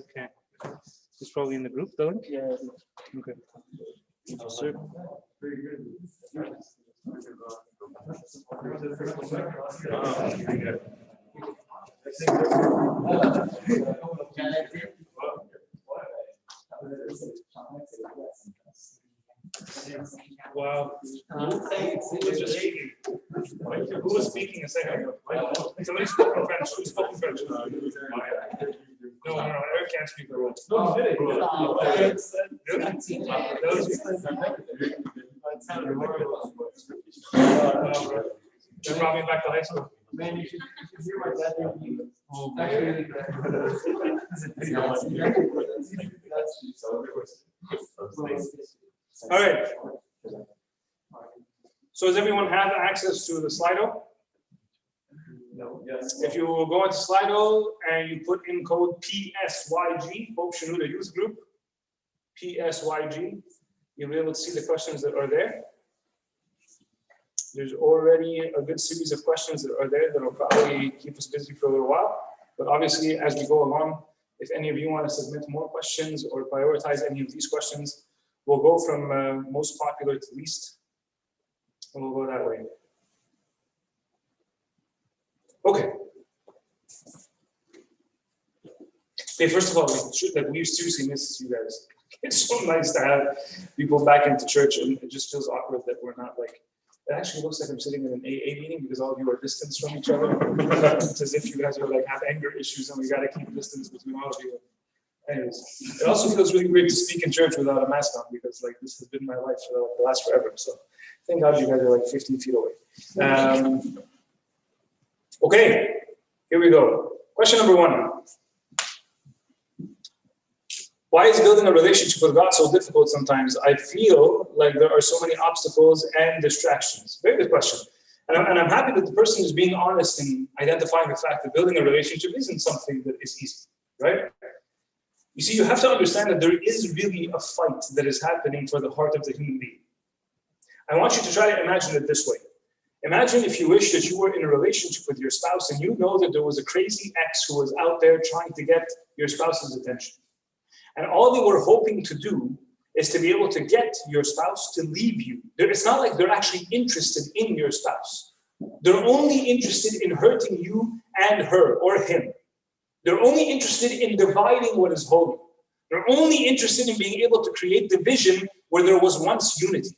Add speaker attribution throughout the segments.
Speaker 1: Okay. It's probably in the group, the link?
Speaker 2: Yeah.
Speaker 1: Okay. Thank you, sir. Wow. Who was just speaking? Who was speaking a second ago? Somebody spoke in French. Who spoke in French? No, Eric can't speak very well. No, he did it. You brought me back to high school.
Speaker 2: Man, you should hear my dad.
Speaker 1: All right. So does everyone have access to the Slido?
Speaker 2: No. Yes.
Speaker 1: If you go into Slido and you put in code PSYG, Pope Shenouda Youth Group, PSYG, you'll be able to see the questions that are there. There's already a good series of questions that are there that will probably keep us busy for a little while. But obviously, as we go along, if any of you want to submit more questions or prioritize any of these questions, we'll go from most popular to least, and we'll go that way. Okay. Okay, first of all, we seriously miss you guys. It's so nice to have people back into church, and it just feels awkward that we're not like, it actually looks like I'm sitting in an AA meeting because all of you are distanced from each other. It's as if you guys are like have anger issues and we got to keep distance between all of you. Anyways, it also feels really great to speak in church without a mask on because like this has been my life for the last forever. So thank God you guys are like 15 feet away. Okay, here we go. Question number 1. Why is building a relationship with God so difficult sometimes? I feel like there are so many obstacles and distractions. Very good question. And I'm happy that the person is being honest in identifying the fact that building a relationship isn't something that is easy, right? You see, you have to understand that there is really a fight that is happening for the heart of the human being. I want you to try to imagine it this way. Imagine if you wish that you were in a relationship with your spouse and you know that there was a crazy ex who was out there trying to get your spouse's attention. And all they were hoping to do is to be able to get your spouse to leave you. It's not like they're actually interested in your spouse. They're only interested in hurting you and her or him. They're only interested in dividing what is holy. They're only interested in being able to create division where there was once unity.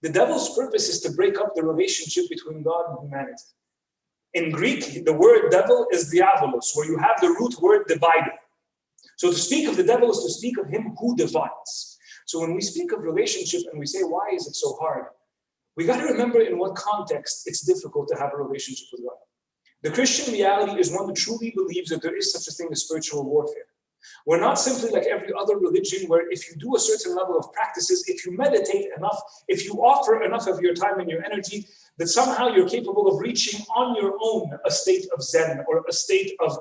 Speaker 1: The devil's purpose is to break up the relationship between God and humanity. In Greek, the word devil is diabolos, where you have the root word divider. So to speak of the devil is to speak of him who divides. So when we speak of relationship and we say, why is it so hard? We got to remember in what context it's difficult to have a relationship with God. The Christian reality is one that truly believes that there is such a thing as spiritual warfare. We're not simply like every other religion where if you do a certain level of practices, if you meditate enough, if you offer enough of your time and your energy, that somehow you're capable of reaching on your own a state of Zen or a state of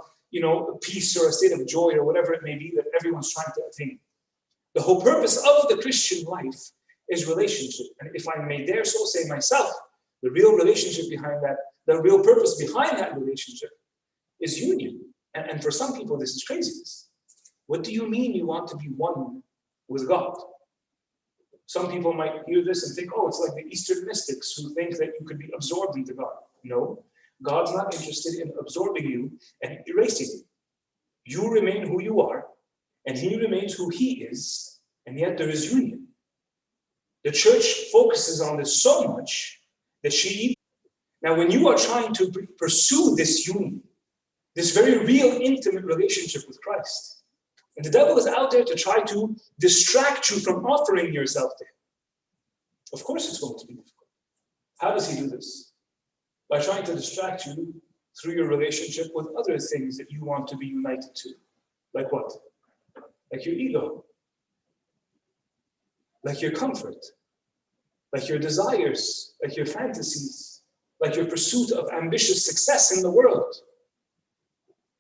Speaker 1: peace or a state of joy or whatever it may be that everyone's trying to attain. The whole purpose of the Christian life is relationship. And if I may dare so say myself, the real relationship behind that, the real purpose behind that relationship is union. And for some people, this is craziness. What do you mean you want to be one with God? Some people might hear this and think, oh, it's like the Eastern mystics who think that you could be absorbed into God. No. God's not interested in absorbing you and erasing you. You remain who you are, and he remains who he is, and yet there is union. The church focuses on this so much that now when you are trying to pursue this union, this very real intimate relationship with Christ, and the devil is out there to try to distract you from offering yourself to him. Of course it's going to be difficult. How does he do this? By trying to distract you through your relationship with other things that you want to be united to. Like what? Like your ego. Like your comfort. Like your desires. Like your fantasies. Like your pursuit of ambitious success in the world.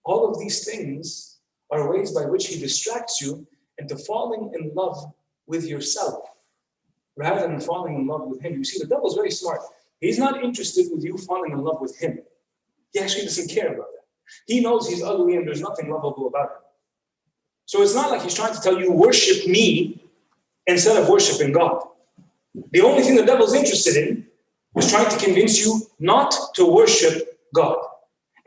Speaker 1: All of these things are ways by which he distracts you into falling in love with yourself rather than falling in love with him. You see, the devil's very smart. He's not interested with you falling in love with him. He actually doesn't care about that. He knows he's ugly and there's nothing lovable about him. So it's not like he's trying to tell you, worship me instead of worshiping God. The only thing the devil's interested in is trying to convince you not to worship God.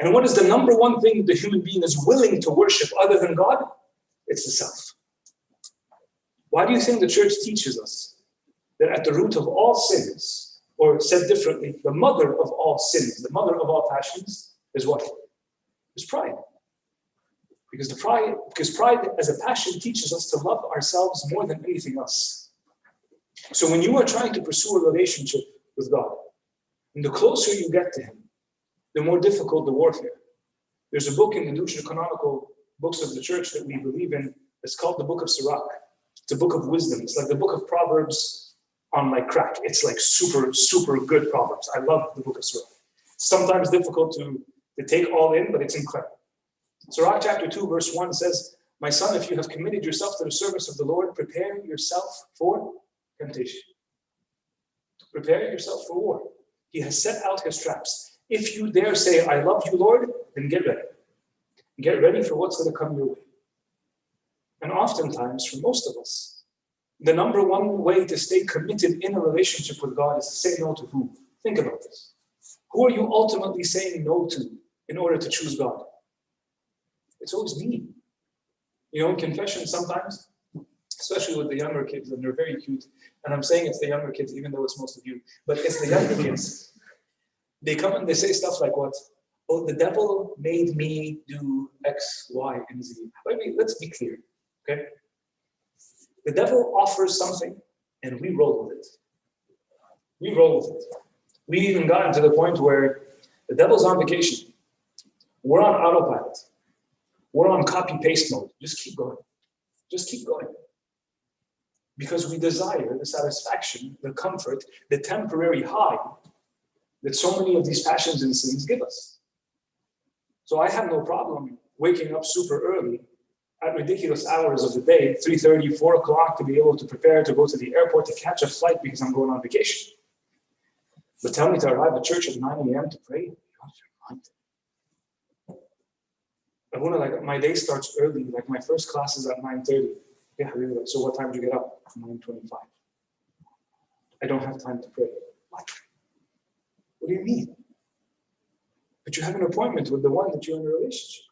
Speaker 1: And what is the number one thing the human being is willing to worship other than God? It's the self. Why do you think the church teaches us that at the root of all sins, or said differently, the mother of all sins, the mother of all passions, is what? Is pride. Because pride as a passion teaches us to love ourselves more than anything else. So when you are trying to pursue a relationship with God, and the closer you get to him, the more difficult the warfare. There's a book in the deuterocanonical books of the church that we believe in. It's called the Book of Sirach. It's a book of wisdom. It's like the book of Proverbs on like crack. It's like super, super good Proverbs. I love the Book of Sirach. It's sometimes difficult to take all in, but it's incredible. Sirach chapter 2, verse 1 says, "My son, if you have committed yourself to the service of the Lord, prepare yourself for temptation." Prepare yourself for war. He has set out his traps. If you dare say, "I love you, Lord," then get ready. Get ready for what's going to come your way. And oftentimes, for most of us, the number one way to stay committed in a relationship with God is to say no to who? Think about this. Who are you ultimately saying no to in order to choose God? It's always me. You know, in confession sometimes, especially with the younger kids, and they're very cute. And I'm saying it's the younger kids, even though it's most of you. But it's the younger kids. They come and they say stuff like what? "Oh, the devil made me do X, Y, and Z." Let's be clear, okay? The devil offers something, and we roll with it. We roll with it. We even gotten to the point where the devil's on vacation. We're on autopilot. We're on copy-paste mode. Just keep going. Just keep going. Because we desire the satisfaction, the comfort, the temporary high that so many of these passions and sins give us. So I have no problem waking up super early at ridiculous hours of the day, 3:30, 4 o'clock, to be able to prepare to go to the airport to catch a flight because I'm going on vacation. But tell me to arrive at church at 9 a.m. to pray, you're out of your mind. I want to, like, my day starts early, like my first class is at 9:30. Yeah, really. So what time do you get up? 9:25. I don't have time to pray. What? What do you mean? But you have an appointment with the one that you're in a relationship.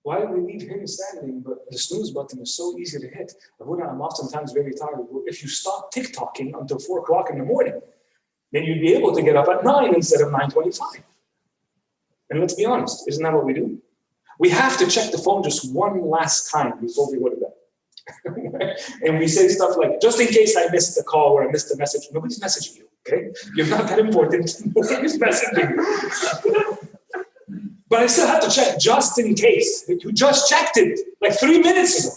Speaker 1: Why do we leave him standing, but the snooze button is so easy to hit? I'm oftentimes very tired. If you stop TikToking until 4 o'clock in the morning, then you'd be able to get up at 9 instead of 9:25. And let's be honest, isn't that what we do? We have to check the phone just one last time before we go to bed. And we say stuff like, "Just in case I missed the call or I missed the message." Nobody's messaging you, okay? You're not that important. Nobody's messaging you. But I still have to check just in case. You just checked it like 3 minutes ago.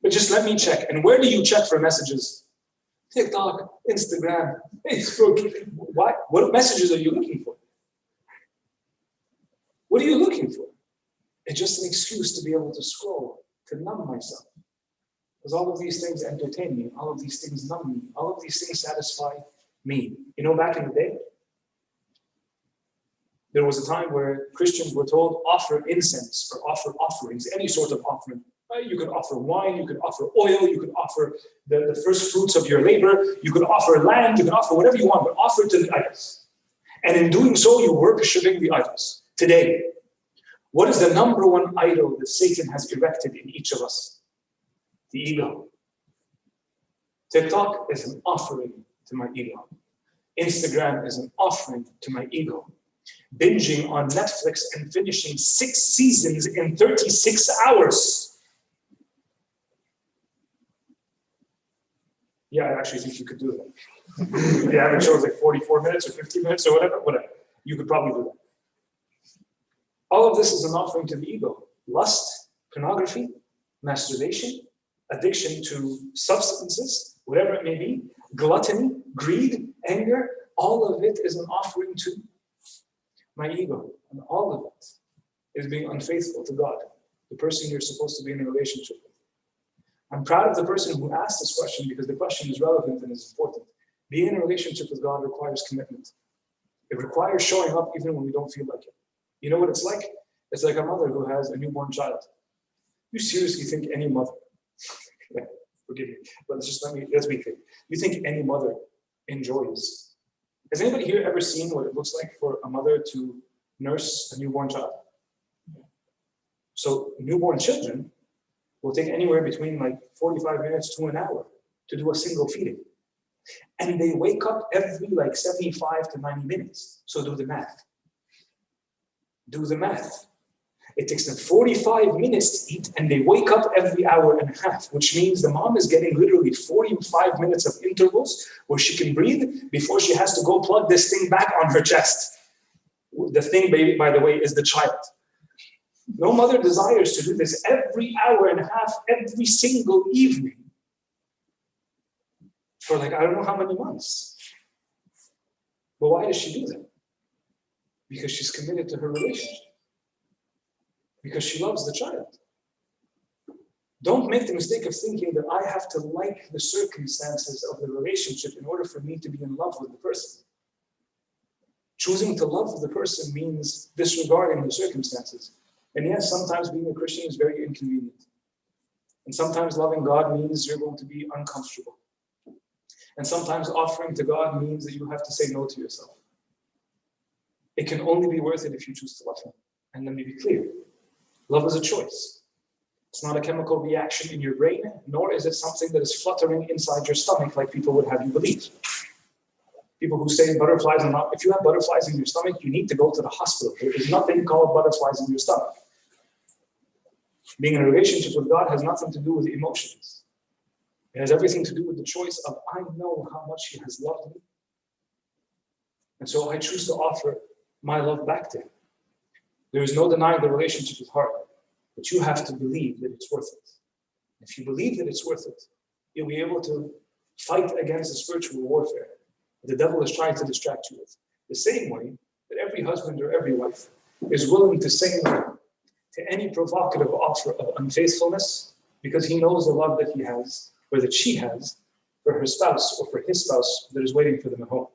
Speaker 1: But just let me check. And where do you check for messages? TikTok, Instagram, Facebook. What messages are you looking for? What are you looking for? It's just an excuse to be able to scroll, to numb myself. Because all of these things entertain me. All of these things numb me. All of these things satisfy me. You know, back in the day, there was a time where Christians were told, offer incense or offer offerings, any sort of offering. You could offer wine, you could offer oil, you could offer the first fruits of your labor, you could offer land, you could offer whatever you want, but offer it to the idols. And in doing so, you were worshiping the idols. Today, what is the number one idol that Satan has erected in each of us? The ego. TikTok is an offering to my ego. Instagram is an offering to my ego. Binging on Netflix and finishing 6 seasons in 36 hours. Yeah, I actually think you could do that. The average show is like 44 minutes or 50 minutes or whatever. You could probably do that. All of this is an offering to the ego. Lust, pornography, masturbation, addiction to substances, whatever it may be, gluttony, greed, anger, all of it is an offering to my ego. And all of it is being unfaithful to God, the person you're supposed to be in a relationship with. I'm proud of the person who asked this question because the question is relevant and is important. Being in a relationship with God requires commitment. It requires showing up even when we don't feel like it. You know what it's like? It's like a mother who has a newborn child. You seriously think any mother, forgive me, but let's be clear. You think any mother enjoys? Has anybody here ever seen what it looks like for a mother to nurse a newborn child? So newborn children will take anywhere between like 45 minutes to an hour to do a single feeding. And they wake up every like 75 to 90 minutes. So do the math. Do the math. It takes them 45 minutes to eat, and they wake up every hour and a half, which means the mom is getting literally 45 minutes of intervals where she can breathe before she has to go plug this thing back on her chest. The thing, baby, by the way, is the child. No mother desires to do this every hour and a half, every single evening for like, I don't know how many months. But why does she do that? Because she's committed to her relationship. Because she loves the child. Don't make the mistake of thinking that I have to like the circumstances of the relationship in order for me to be in love with the person. Choosing to love the person means disregarding the circumstances. And yes, sometimes being a Christian is very inconvenient. And sometimes loving God means you're going to be uncomfortable. And sometimes offering to God means that you have to say no to yourself. It can only be worth it if you choose to love Him. And let me be clear. Love is a choice. It's not a chemical reaction in your brain, nor is it something that is fluttering inside your stomach like people would have you believe. People who say butterflies are not, if you have butterflies in your stomach, you need to go to the hospital. There is nothing called butterflies in your stomach. Being in a relationship with God has nothing to do with emotions. It has everything to do with the choice of, I know how much He has loved me. And so I choose to offer my love back to Him. There is no denying the relationship is hard, but you have to believe that it's worth it. If you believe that it's worth it, you'll be able to fight against the spiritual warfare that the devil is trying to distract you with. The same way that every husband or every wife is willing to say no to any provocative offer of unfaithfulness because he knows the love that he has or that she has for her spouse or for his spouse that is waiting for them at home.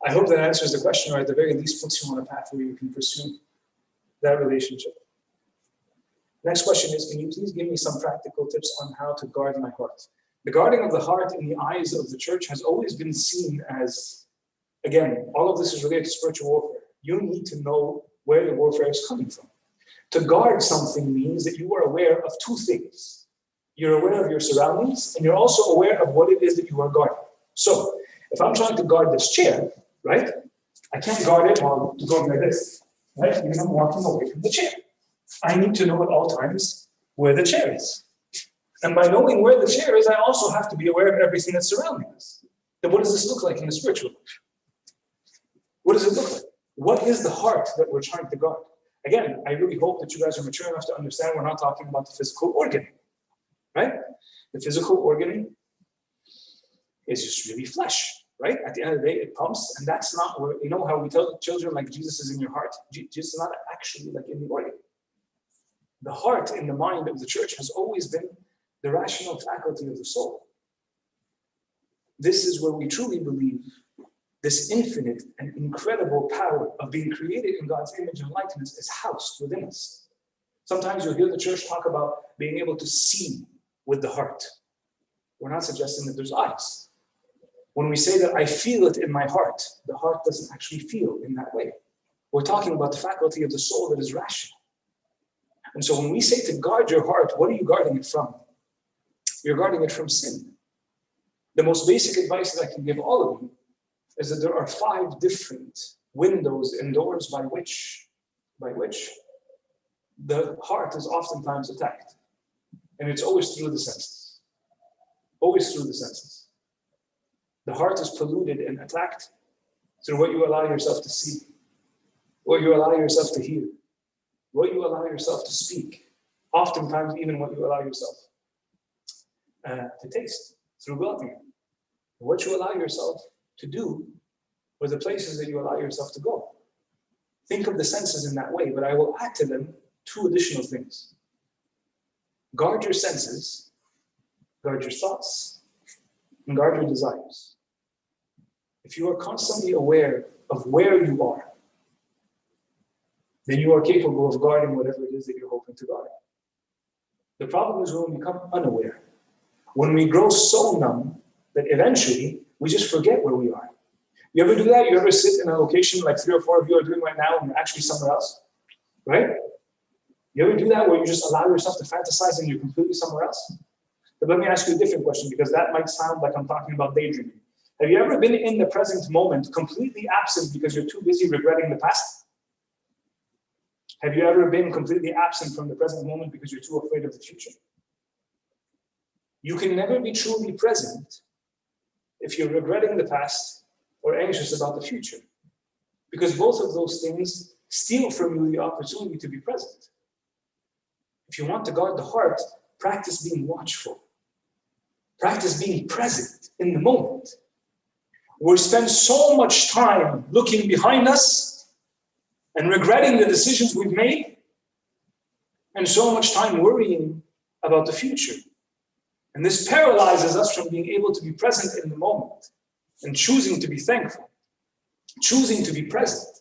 Speaker 1: I hope that answers the question, or at the very least puts you on a path where you can pursue that relationship. Next question is, can you please give me some practical tips on how to guard my heart? The guarding of the heart in the eyes of the church has always been seen as, again, all of this is related to spiritual warfare. You need to know where the warfare is coming from. To guard something means that you are aware of two things. You're aware of your surroundings, and you're also aware of what it is that you are guarding. So, if I'm trying to guard this chair, right, I can't guard it while going like this, right, because I'm walking away from the chair. I need to know at all times where the chair is. And by knowing where the chair is, I also have to be aware of everything that's surrounding us. Then what does this look like in the spiritual life? What does it look like? What is the heart that we're trying to guard? Again, I really hope that you guys are mature enough to understand we're not talking about the physical organ, right? The physical organ is just really flesh, right? At the end of the day, it pumps, and that's not where, you know how we tell children like Jesus is in your heart? Jesus is not actually like in the organ. The heart in the mind of the church has always been the rational faculty of the soul. This is where we truly believe this infinite and incredible power of being created in God's image and likeness is housed within us. Sometimes you'll hear the church talk about being able to see with the heart. We're not suggesting that there's eyes. When we say that I feel it in my heart, the heart doesn't actually feel in that way. We're talking about the faculty of the soul that is rational. And so when we say to guard your heart, what are you guarding it from? You're guarding it from sin. The most basic advice that I can give all of you is that there are 5 different windows and doors by which the heart is oftentimes attacked. And it's always through the senses. Always through the senses. The heart is polluted and attacked through what you allow yourself to see, what you allow yourself to hear, what you allow yourself to speak, oftentimes even what you allow yourself to taste through gluttony, what you allow yourself to do, or the places that you allow yourself to go. Think of the senses in that way, but I will add to them 2 additional things. Guard your senses, guard your thoughts, and guard your desires. if you are constantly aware of where you are, then you are capable of guarding whatever it is that you're hoping to guard. The problem is when we become unaware, when we grow so numb that eventually we just forget where we are. You ever do that? You ever sit in a location like 3 or 4 of you are doing right now and you're actually somewhere else, right? You ever do that where you just allow yourself to fantasize and you're completely somewhere else? But let me ask you a different question, because that might sound like I'm talking about daydreaming. Have you ever been in the present moment completely absent because you're too busy regretting the past? Have you ever been completely absent from the present moment because you're too afraid of the future? You can never be truly present if you're regretting the past or anxious about the future, because both of those things steal from you the opportunity to be present. If you want to guard the heart, practice being watchful. Practice being present in the moment. We spend so much time looking behind us and regretting the decisions we've made, and so much time worrying about the future. And this paralyzes us from being able to be present in the moment and choosing to be thankful, choosing to be present,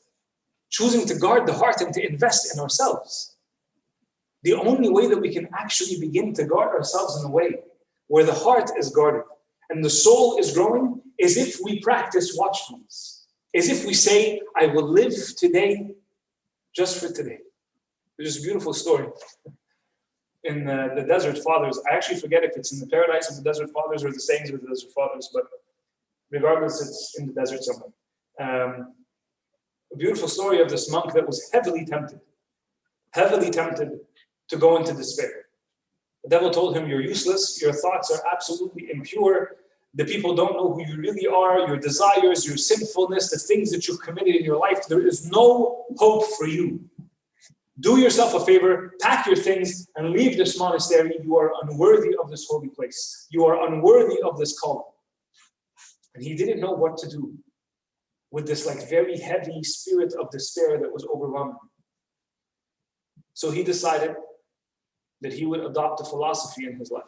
Speaker 1: choosing to guard the heart and to invest in ourselves. The only way that we can actually begin to guard ourselves in a way where the heart is guarded and the soul is growing is if we practice watchfulness, is if we say, I will live today just for today. There's a beautiful story in the Desert Fathers. I actually forget if it's in the Paradise of the Desert Fathers or the Sayings of the Desert Fathers, but regardless, it's in the desert somewhere. A beautiful story of this monk that was heavily tempted to go into despair. The devil told him, you're useless, your thoughts are absolutely impure, the people don't know who you really are, your desires, your sinfulness, the things that you've committed in your life, there is no hope for you. Do yourself a favor, pack your things, and leave this monastery. You are unworthy of this holy place. You are unworthy of this calling. And he didn't know what to do with this very heavy spirit of despair that was overwhelming. So he decided that he would adopt a philosophy in his life.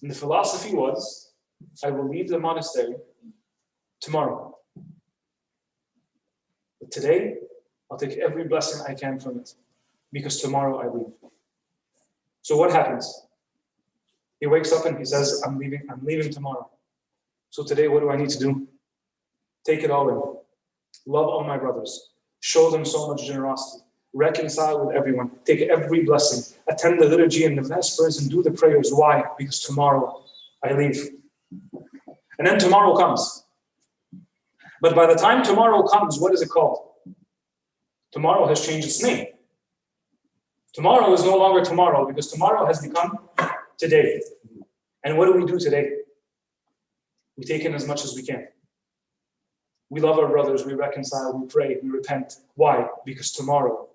Speaker 1: And the philosophy was, I will leave the monastery tomorrow. But today, I'll take every blessing I can from it, because tomorrow I leave. So what happens? He wakes up and he says, I'm leaving tomorrow. So today, what do I need to do? Take it all in. Love all my brothers. Show them so much generosity. Reconcile with everyone. Take every blessing. Attend the liturgy and the vespers and do the prayers. Why? Because tomorrow I leave. And then tomorrow comes. But by the time tomorrow comes, what is it called? Tomorrow has changed its name. Tomorrow is no longer tomorrow, because tomorrow has become today. And what do we do today? We take in as much as we can. We love our brothers, we reconcile, we pray, we repent. Why? Because tomorrow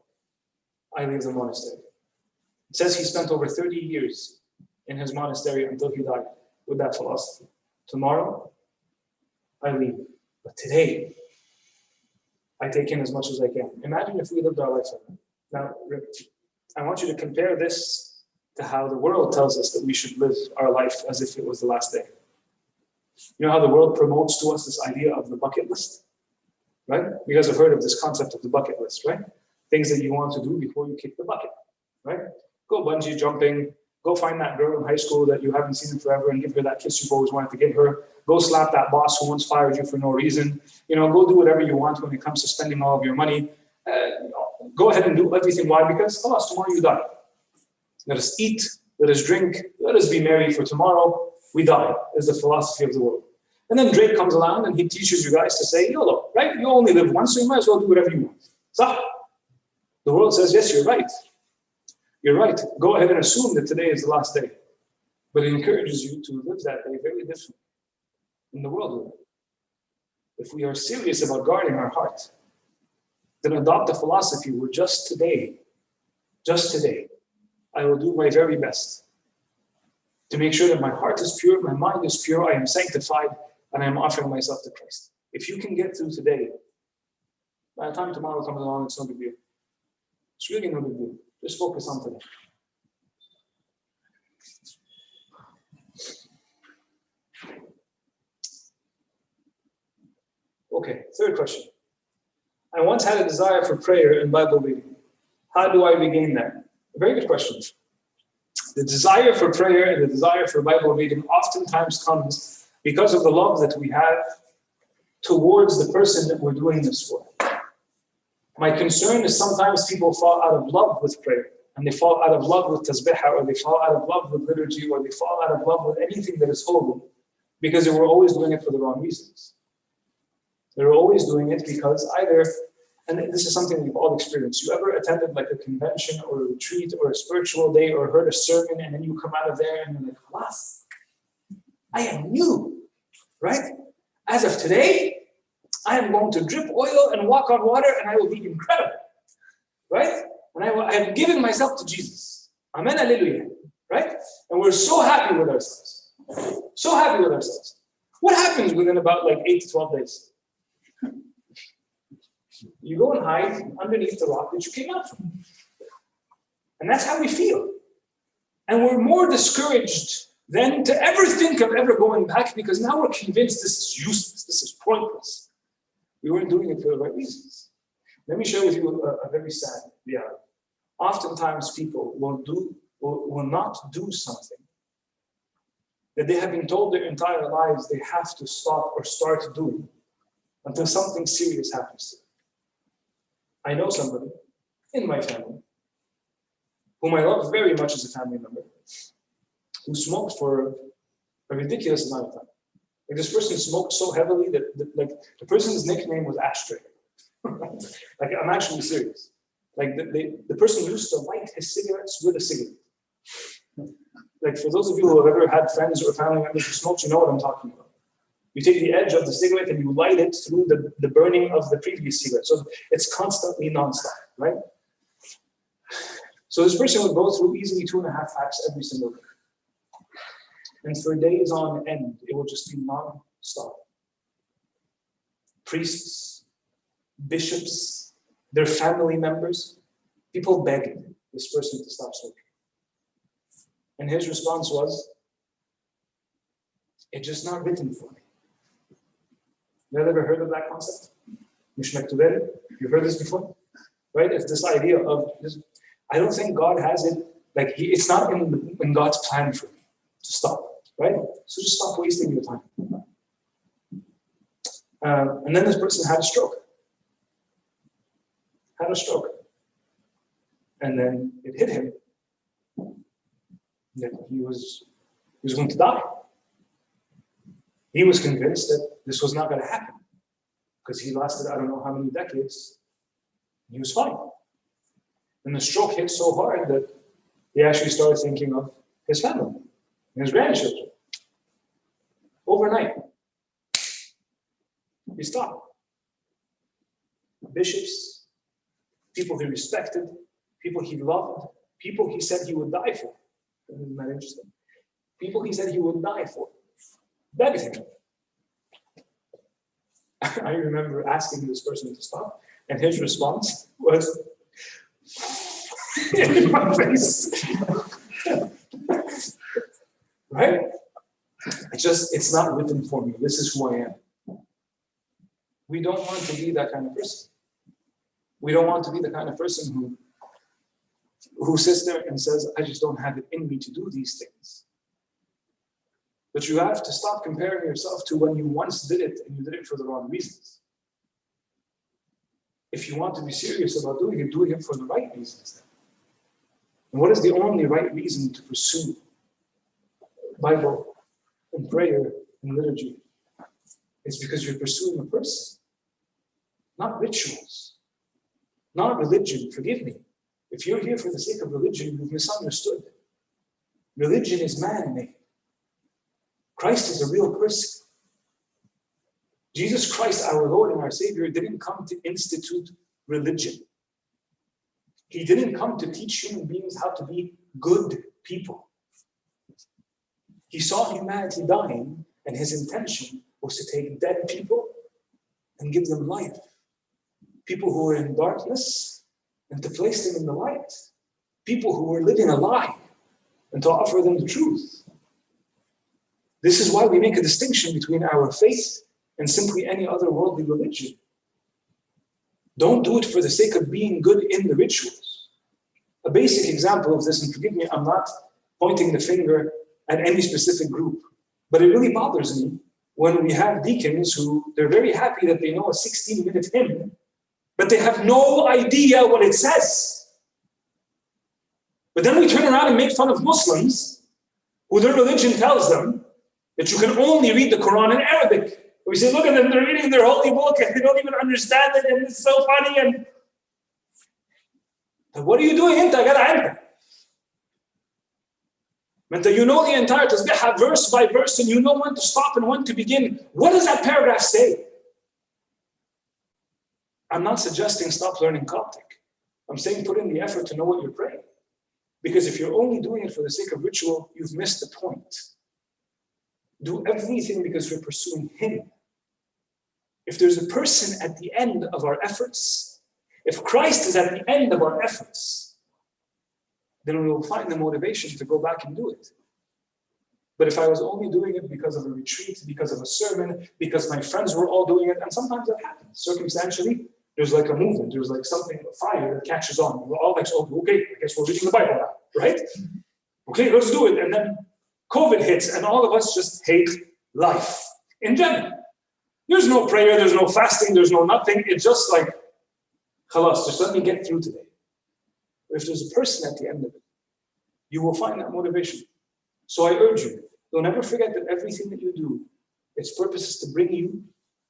Speaker 1: I leave the monastery. It says he spent over 30 years in his monastery until he died with that philosophy. Tomorrow I leave. But today, I take in as much as I can. Imagine if we lived our life like that. Now, I want you to compare this to how the world tells us that we should live our life as if it was the last day. You know how the world promotes to us this idea of the bucket list, right? You guys have heard of this concept of the bucket list, right? Things that you want to do before you kick the bucket, right? Go bungee jumping, go find that girl in high school that you haven't seen in forever and give her that kiss you've always wanted to give her. Go slap that boss who once fired you for no reason. Go do whatever you want when it comes to spending all of your money. Go ahead and do everything. Why? Because tomorrow you die. Let us eat, let us drink, let us be merry, for tomorrow we die, is the philosophy of the world. And then Drake comes along and he teaches you guys to say YOLO, right? You only live once, so you might as well do whatever you want. So the world says, yes, you're right. You're right. Go ahead and assume that today is the last day. But it encourages you to live that day very different in the world. If we are serious about guarding our heart, then adopt the philosophy where just today, I will do my very best to make sure that my heart is pure, my mind is pure, I am sanctified, and I am offering myself to Christ. If you can get through today, by the time tomorrow comes along, it's no big deal. It's really no big deal. Just focus on today. Okay, third question. I once had a desire for prayer and Bible reading. How do I regain that? A very good question. The desire for prayer and the desire for Bible reading oftentimes comes because of the love that we have towards the person that we're doing this for. My concern is sometimes people fall out of love with prayer, and they fall out of love with tasbihah, or they fall out of love with liturgy, or they fall out of love with anything that is holy, because they were always doing it for the wrong reasons. They were always doing it because either, and this is something we've all experienced, you ever attended like a convention or a retreat or a spiritual day or heard a sermon, and then you come out of there and you're like, Alas, I am new, right? As of today, I am going to drip oil and walk on water, and I will be incredible, right? And I have given myself to Jesus. Amen, hallelujah, right? And we're so happy with ourselves. So happy with ourselves. What happens within about like 8 to 12 days? You go and hide underneath the rock that you came out from. And that's how we feel. And we're more discouraged than to ever think of ever going back, because now we're convinced this is useless, this is pointless. We weren't doing it for the right reasons. Let me share with you a very sad reality. Oftentimes people will not do something that they have been told their entire lives they have to stop or start doing until something serious happens to them. I know somebody in my family whom I love very much as a family member, who smoked for a ridiculous amount of time. Like this person smoked so heavily that like the person's nickname was Ashtray. Like I'm actually serious. Like the person used to light his cigarettes with a cigarette. Like for those of you who have ever had friends or family members who smoked, you know what I'm talking about. You take the edge of the cigarette and you light it through the burning of the previous cigarette. So it's constantly nonstop, right? So this person would go through easily 2.5 packs every single day. And for days on end, it will just be non-stop. Priests, bishops, their family members, people begged this person to stop smoking. And his response was, it's just not written for me. You ever heard of that concept? Mish Maktuberi? You've heard this before? Right? It's this idea of, this, I don't think God has it, like it's not in God's plan for me to stop. Right? So just stop wasting your time. And then this person had a stroke. And then it hit him that he was going to die. He was convinced that this was not going to happen because he lasted, I don't know how many decades. He was fine. And the stroke hit so hard that he actually started thinking of his family and his grandchildren. Overnight, he stopped. Bishops, people he respected, people he loved, people he said he would die for. Isn't that interesting? People he said he would die for. Begged him. I remember asking this person to stop, and his response was, in my face. Right? It's not written for me. This is who I am. We don't want to be that kind of person. We don't want to be the kind of person who sits there and says, I just don't have it in me to do these things. But you have to stop comparing yourself to when you once did it and you did it for the wrong reasons. If you want to be serious about doing it for the right reasons. And what is the only right reason to pursue Bible and prayer and liturgy? It's because you're pursuing a person, not rituals, not religion. Forgive me. If you're here for the sake of religion, you've misunderstood. Religion is man-made. Christ is a real person. Jesus Christ, our Lord and our Savior, didn't come to institute religion. He didn't come to teach human beings how to be good people. He saw humanity dying, and his intention was to take dead people and give them life. People who were in darkness, and to place them in the light. People who were living a lie, and to offer them the truth. This is why we make a distinction between our faith and simply any other worldly religion. Don't do it for the sake of being good in the rituals. A basic example of this, and forgive me, I'm not pointing the finger at any specific group, but it really bothers me when we have deacons who, they're very happy that they know a 16-minute hymn, but they have no idea what it says. But then we turn around and make fun of Muslims who their religion tells them that you can only read the Quran in Arabic. We say, look at them, they're reading their holy book and they don't even understand it and it's so funny. And what are you doing? You know the entire tasbih verse by verse and you know when to stop and when to begin. What does that paragraph say? I'm not suggesting stop learning Coptic. I'm saying put in the effort to know what you're praying. Because if you're only doing it for the sake of ritual, you've missed the point. Do everything because you're pursuing Him. If there's a person at the end of our efforts, if Christ is at the end of our efforts, then we will find the motivation to go back and do it. But if I was only doing it because of a retreat, because of a sermon, because my friends were all doing it, and sometimes that happens, circumstantially, there's like a movement, there's like something, a fire that catches on. We're all like, oh, okay, I guess we're reading the Bible now, right? Okay, let's do it. And then COVID hits and all of us just hate life in general. There's no prayer, there's no fasting, there's no nothing. It's just like, khalas, just let me get through today. But if there's a person at the end of it, you will find that motivation. So I urge you, don't ever forget that everything that you do, its purpose is to bring you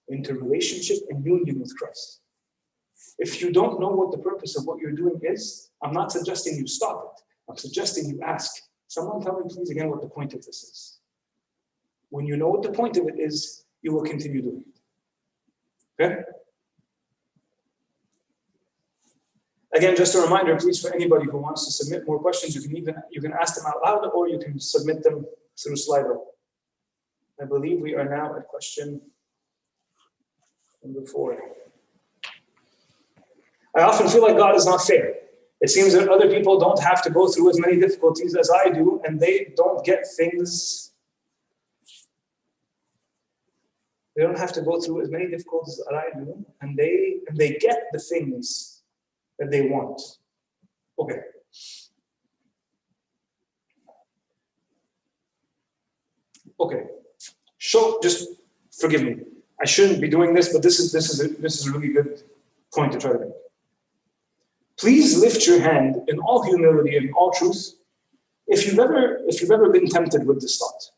Speaker 1: into relationship and union with Christ. If you don't know what the purpose of what you're doing is, I'm not suggesting you stop it. I'm suggesting you ask. Someone tell me please again what the point of this is. When you know what the point of it is, you will continue doing it. Okay? Again, just a reminder, please, for anybody who wants to submit more questions, you can ask them out loud or you can submit them through Slido. I believe we are now at question number 4. I often feel like God is not fair. It seems that other people don't have to go through as many difficulties as I do, and they don't get things. They don't have to go through as many difficulties as I do, and they get the things that they want. Okay. Okay. Just forgive me. I shouldn't be doing this, but this is a really good point to try to make. Please lift your hand in all humility and all truth if you've ever been tempted with this thought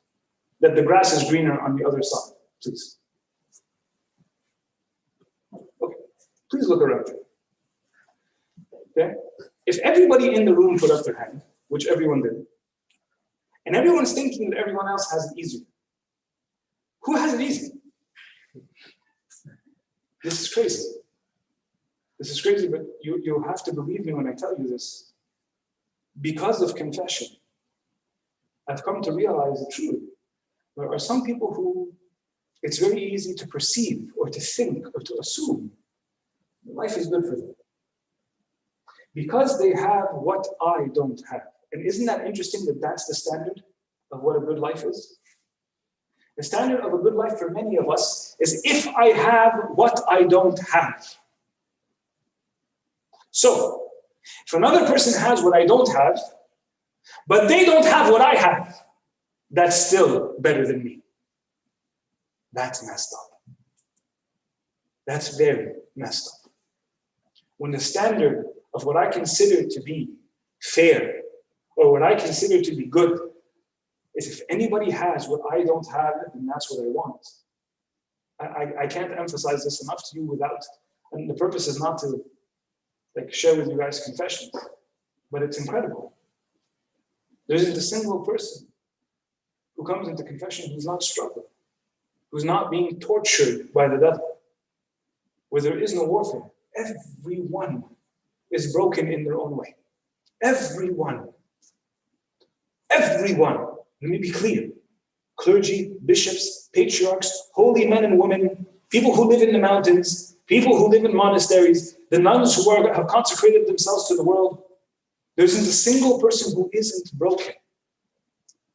Speaker 1: that the grass is greener on the other side. Please. Okay. Please look around you. Okay? If everybody in the room put up their hand, which everyone did, and everyone's thinking that everyone else has it easier, who has it easy? This is crazy. This is crazy, but you have to believe me when I tell you this. Because of confession, I've come to realize that truly, there are some people who it's very easy to perceive or to think or to assume that life is good for them. Because they have what I don't have. And isn't that interesting that that's the standard of what a good life is? The standard of a good life for many of us is if I have what I don't have. So, if another person has what I don't have, but they don't have what I have, that's still better than me. That's messed up. That's very messed up. When the standard of what I consider to be fair or what I consider to be good is if anybody has what I don't have, then that's what I want. I can't emphasize this enough to you without, and the purpose is not to share with you guys confessions, but it's incredible. There isn't a single person who comes into confession who's not struggling, who's not being tortured by the devil, where there is no warfare. Everyone is broken in their own way. Everyone. Everyone. Let me be clear. Clergy, bishops, patriarchs, holy men and women, people who live in the mountains, people who live in monasteries, the nuns who have consecrated themselves to the world. There isn't a single person who isn't broken.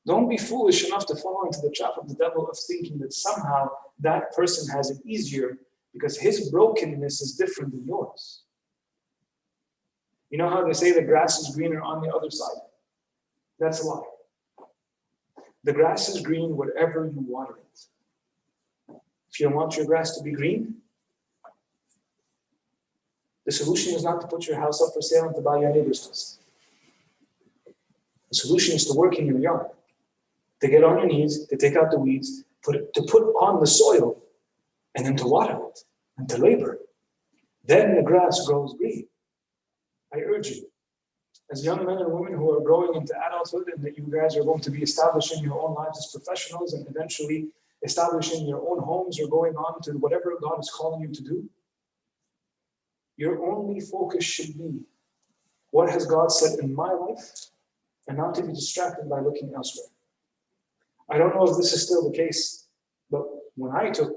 Speaker 1: Don't be foolish enough to fall into the trap of the devil of thinking that somehow that person has it easier because his brokenness is different than yours. You know how they say the grass is greener on the other side? That's a lie. The grass is green wherever you water it. If you don't want your grass to be green, the solution is not to put your house up for sale and to buy your neighbor's house. The solution is to work in your yard, to get on your knees, to take out the weeds, to put on the soil, and then to water it and to labor. Then the grass grows green. I urge you, as young men and women who are growing into adulthood and that you guys are going to be establishing your own lives as professionals and eventually establishing your own homes or going on to whatever God is calling you to do, your only focus should be, what has God said in my life, and not to be distracted by looking elsewhere. I don't know if this is still the case, but when I took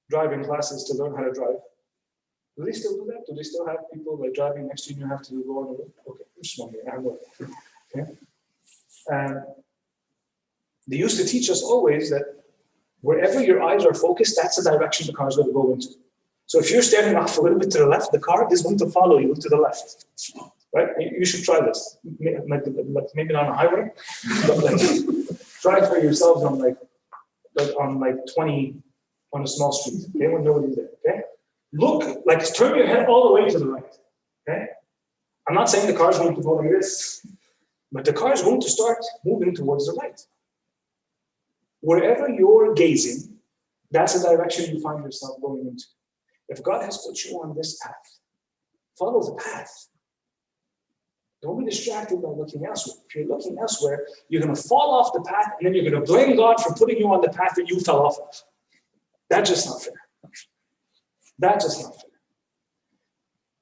Speaker 1: driving classes to learn how to drive, do they still do that? Do they still have people like driving next to you and you have to go on the road? Okay, I'm just wondering. Okay. They used to teach us always that wherever your eyes are focused, that's the direction the car is going to go into. So if you're standing off a little bit to the left, the car is going to follow you to the left. Right? You should try this. Maybe not on a highway, but like, try it for yourselves on like 20 on a small street. Okay, when nobody's there. Okay. Look, like turn your head all the way to the right. Okay? I'm not saying the car is going to go like this, but the car is going to start moving towards the right. Wherever you're gazing, that's the direction you find yourself going into. If God has put you on this path, follow the path. Don't be distracted by looking elsewhere. If you're looking elsewhere, you're going to fall off the path, and then you're going to blame God for putting you on the path that you fell off of. That's just not fair. That's just not fair.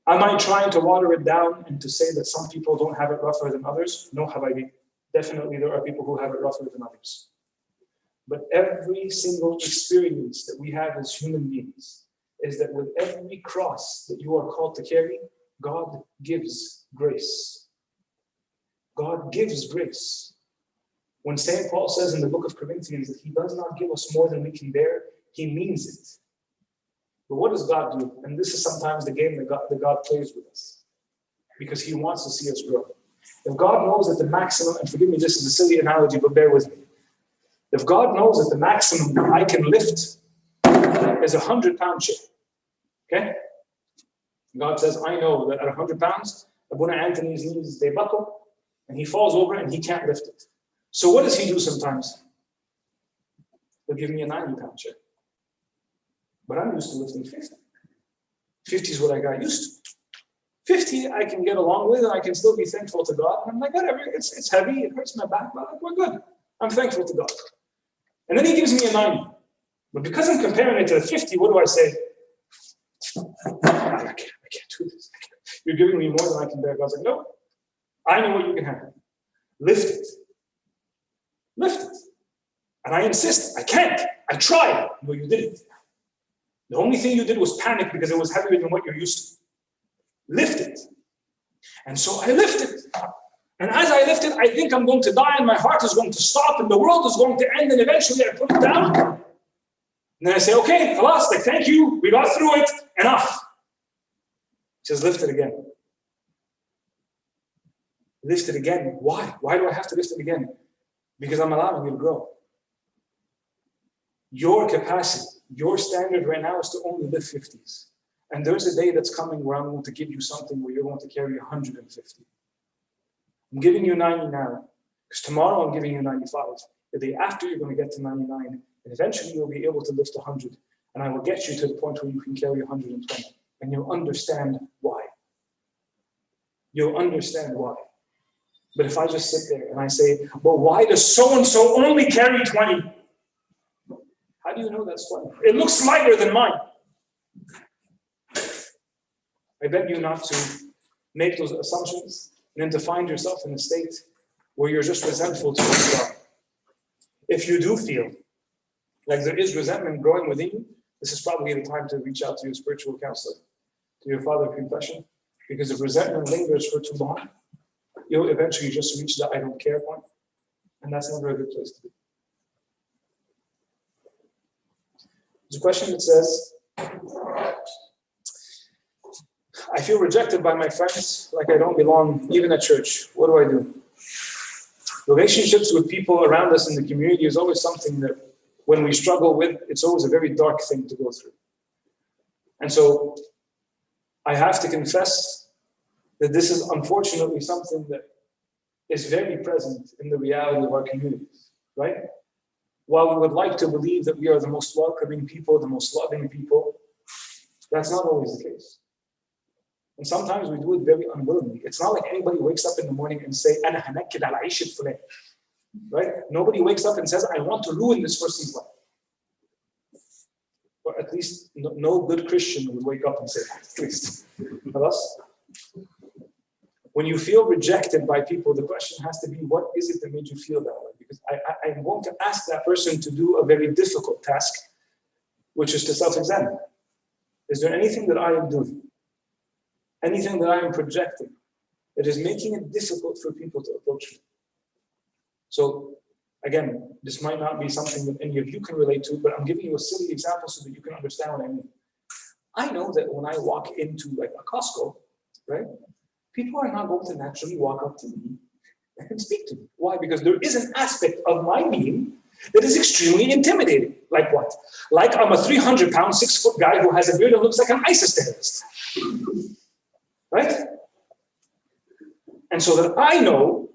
Speaker 1: Am I trying to water it down and to say that some people don't have it rougher than others? No, Habibi. Definitely there are people who have it rougher than others. But every single experience that we have as human beings is that with every cross that you are called to carry, God gives grace. God gives grace. When St. Paul says in the book of Corinthians that he does not give us more than we can bear, he means it. But what does God do? And this is sometimes the game that God plays with us, because he wants to see us grow. If God knows that the maximum, and forgive me, this is a silly analogy, but bear with me. If God knows that the maximum that I can lift is a 100-pound chair, okay? God says, I know that at 100 pounds, Abuna Anthony's knees, they buckle, and he falls over and he can't lift it. So what does he do sometimes? He'll give me a 90-pound chair. But I'm used to lifting 50. 50 is what I got used to. 50 I can get along with, and I can still be thankful to God. And I'm like, whatever, it's heavy, it hurts my back, but we're good. I'm thankful to God. And then he gives me a 90. But because I'm comparing it to the 50, what do I say? I can't do this. You're giving me more than I can bear. God's like, no, I know what you can handle. Lift it. Lift it. And I insist, I can't. I tried. No, you didn't. The only thing you did was panic because it was heavier than what you're used to. Lift it. And so I lift it. And as I lift it, I think I'm going to die and my heart is going to stop and the world is going to end, and eventually I put it down. And then I say, okay, Khalas, like, thank you. We got through it. Enough. He says, lift it again. Lift it again. Why? Why do I have to lift it again? Because I'm allowing you to grow. Your capacity, your standard right now is to only lift 50s. And there's a day that's coming where I'm going to give you something where you're going to carry 150. I'm giving you 90 now, because tomorrow I'm giving you 95. The day after you're going to get to 99, and eventually you'll be able to lift 100. And I will get you to the point where you can carry 120. And you'll understand why. You'll understand why. But if I just sit there and I say, but why does so-and-so only carry 20? How do you know that's 20? It looks lighter than mine. I beg you not to make those assumptions and then to find yourself in a state where you're just resentful towards God. If you do feel like there is resentment growing within you, this is probably the time to reach out to your spiritual counselor, to your father of confession, because if resentment lingers for too long, you'll eventually just reach the I don't care point, and that's never a good place to be. There's a question that says, I feel rejected by my friends, like I don't belong even at church. What do I do? Relationships with people around us in the community is always something that when we struggle with, it's always a very dark thing to go through. And so I have to confess that this is unfortunately something that is very present in the reality of our communities, right? While we would like to believe that we are the most welcoming people, the most loving people, that's not always the case. And sometimes we do it very unwillingly. It's not like anybody wakes up in the morning and say, "Ana hanakkid ala aish al-fulan." Right? Nobody wakes up and says, "I want to ruin this person's life." Or at least no good Christian would wake up and say that, at least. When you feel rejected by people, the question has to be, what is it that made you feel that way? Because I'm going to ask that person to do a very difficult task, which is to self-examine. Is there anything that I am doing, anything that I am projecting, that is making it difficult for people to approach me? So again, this might not be something that any of you can relate to, but I'm giving you a silly example so that you can understand what I mean. I know that when I walk into like a Costco, right, people are not going to naturally walk up to me and speak to me. Why? Because there is an aspect of my being that is extremely intimidating. Like what? Like I'm a 300-pound, 6-foot guy who has a beard and looks like an ISIS terrorist. Right? And so that I know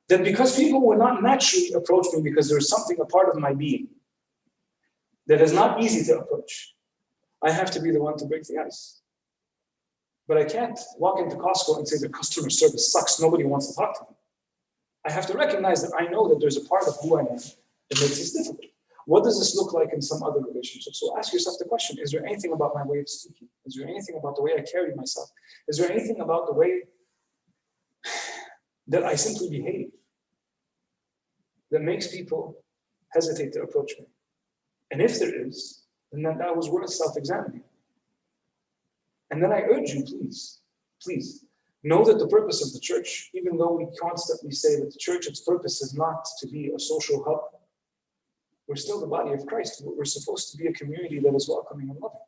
Speaker 1: that because people will not naturally approach me because there's something, a part of my being, that is not easy to approach, I have to be the one to break the ice. But I can't walk into Costco and say the customer service sucks, nobody wants to talk to me. I have to recognize that I know that there's a part of who I am that makes this difficult. What does this look like in some other relationships? So ask yourself the question, is there anything about my way of speaking? Is there anything about the way I carry myself? Is there anything about the way that I simply behave that makes people hesitate to approach me? And if there is, then that was worth self-examining. And then I urge you, please, know that the purpose of the church, even though we constantly say that the church, its purpose is not to be a social hub, we're still the body of Christ. We're supposed to be a community that is welcoming and loving.